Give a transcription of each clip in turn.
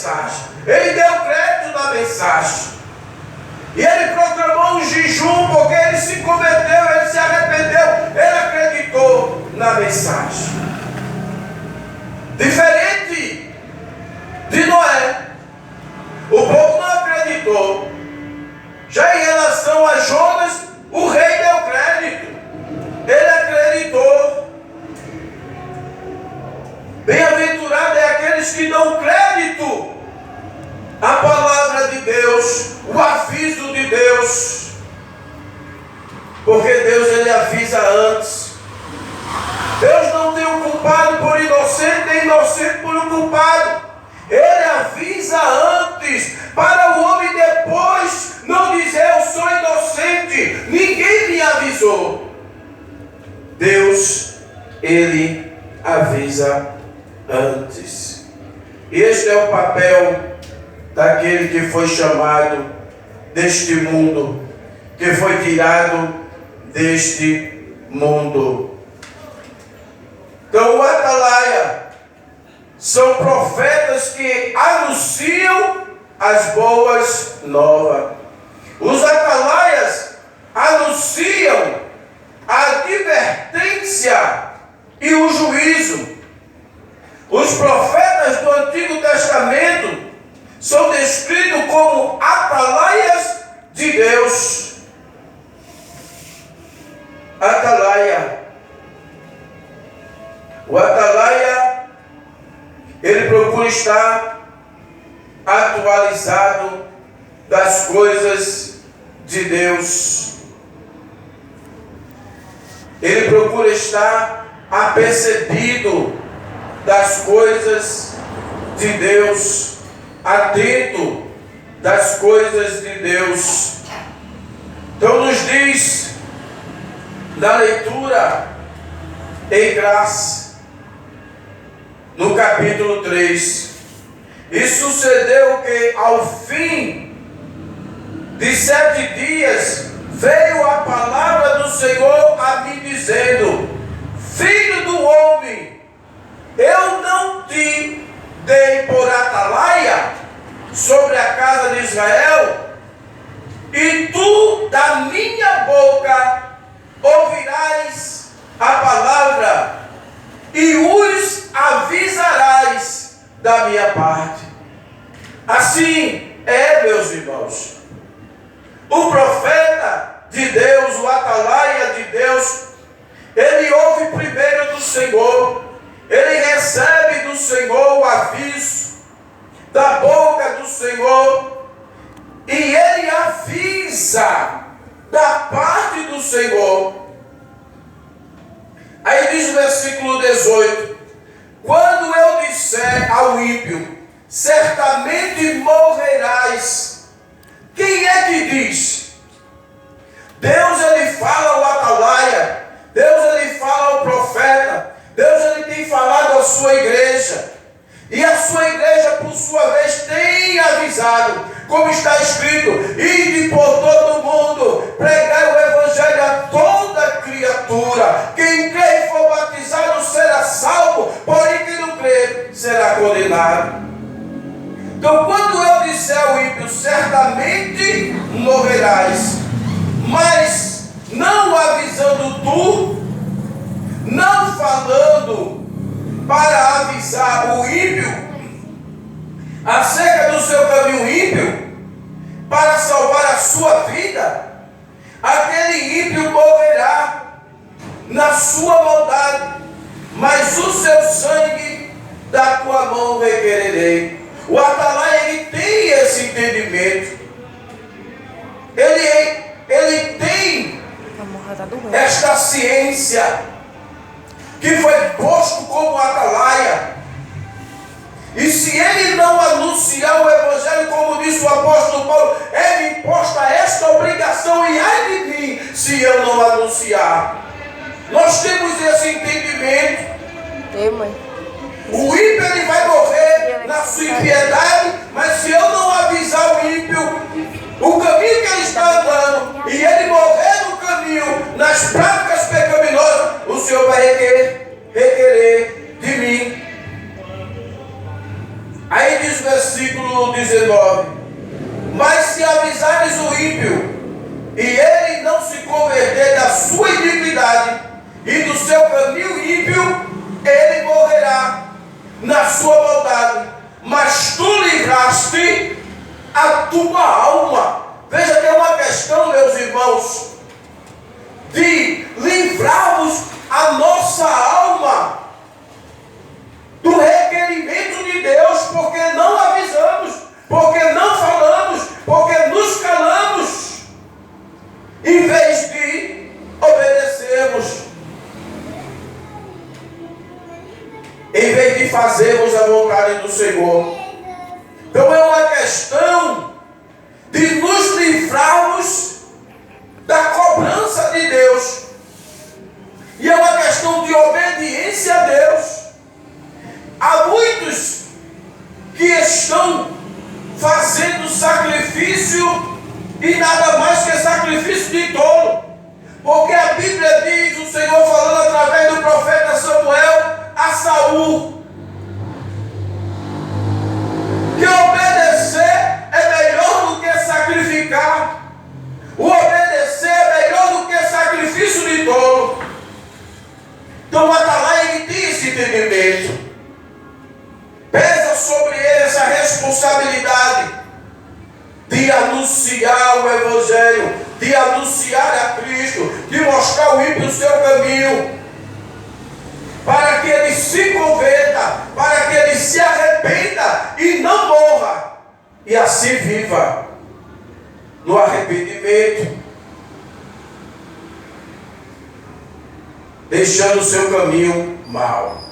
mensagem. Ele deu crédito na mensagem. E ele proclamou um jejum porque ele se converteu, ele se arrependeu, ele acreditou na mensagem. Diferente de Noé, o povo não acreditou. Já em relação a Jonas, o rei deu crédito. Ele acreditou. Bem-aventurado é aqueles que dão crédito à palavra de Deus, o aviso de Deus. Porque Deus, ele avisa antes. Deus não tem um culpado por inocente, nem inocente por um culpado. Ele avisa antes, para o homem depois não dizer eu sou inocente, ninguém me avisou. Deus, ele avisa antes. Este é o papel daquele que foi chamado deste mundo, que foi tirado deste mundo. Então o atalaia são profetas que anunciam as boas novas. Os atalaias anunciam a advertência e o juízo. Os profetas do Antigo Testamento são descritos como atalaias de Deus. Atalaia. O atalaia, ele procura estar atualizado das coisas de Deus. Ele procura estar apercebido das coisas de Deus, atento das coisas de Deus. Então nos diz na leitura em Graça, no capítulo 3, e sucedeu que ao fim de 7 dias veio a palavra do Senhor a mim dizendo: Filho do homem, eu não te dei por atalaia sobre a casa de Israel, e tu da minha boca ouvirás a palavra e os avisarás da minha parte. Assim é, meus irmãos, o profeta de Deus, o atalaia de Deus, ele ouve primeiro do Senhor, ele recebe do Senhor o aviso da boca do Senhor, e ele avisa da parte do Senhor. Aí diz o versículo 18: quando eu disser ao ímpio, certamente morrerás. Quem é que diz? Deus, ele fala ao atalaia, Deus, ele fala ao profeta, Deus, ele tem falado à sua igreja, e a sua igreja, por sua vez, tem avisado, como está escrito: ide por todo o mundo, pregai o evangelho a toda criatura, quem crê e for batizado será salvo, porém quem não crê será condenado. Então, quando eu disser ao ímpio, certamente morrerás, mas não avisando tu, não falando para avisar o ímpio acerca do seu caminho ímpio, para salvar a sua vida, aquele ímpio morrerá na sua maldade, mas o seu sangue da tua mão requererei. O atalaia, ele tem esse entendimento, ele tem esta ciência que foi posto como atalaia. E se ele não anunciar o evangelho, como disse o apóstolo Paulo, é-me imposta esta obrigação, e ai de mim se eu não anunciar. Nós temos esse entendimento. O ímpio, ele vai morrer na sua impiedade, mas se eu não avisar o ímpio o caminho que ele está andando, e ele morrer no caminho, nas práticas pecaminosas, o Senhor vai requerer de mim. Aí diz o versículo 19: mas se avisares o ímpio, e ele não se converter da sua iniquidade e do seu caminho ímpio, ele morrerá na sua maldade, mas tu livraste a tua alma. Veja que é uma questão, meus irmãos, de livrarmos a nossa alma do requerimento de Deus, porque não avisamos, porque não falamos, porque nos calamos, em vez de obedecermos, em vez de fazermos a vontade do Senhor. Então é uma questão de nos livrarmos da cobrança de Deus, e é uma questão de obediência a Deus. Há muitos que estão fazendo sacrifício, e nada mais que sacrifício de tolo, porque a Bíblia diz, o Senhor falando através do profeta Samuel a Saul, que obedecer é melhor do que sacrificar. O obedecer é melhor do que sacrifício de tolo. Então o Atalaia, ele tem esse entendimento. Pesa sobre ele essa responsabilidade de anunciar o Evangelho, de anunciar a Cristo, de mostrar ao ímpio o seu caminho, para que ele se converta, para que ele se arrependa e não morra, e assim viva no arrependimento, deixando o seu caminho mau.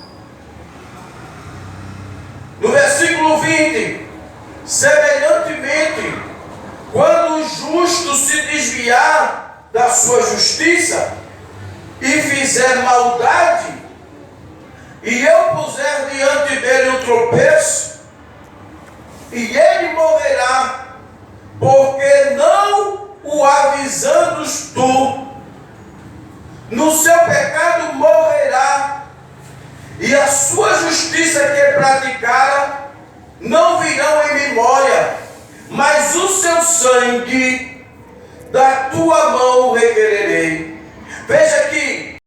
No versículo 20: semelhantemente, quando o justo se desviar da sua justiça e fizer maldade, e eu puser diante dele um tropeço, e ele morrerá, porque não o avisandos tu, no seu pecado morrerá, e a sua justiça que praticara não virão em memória, mas o seu sangue da tua mão requererei. Veja que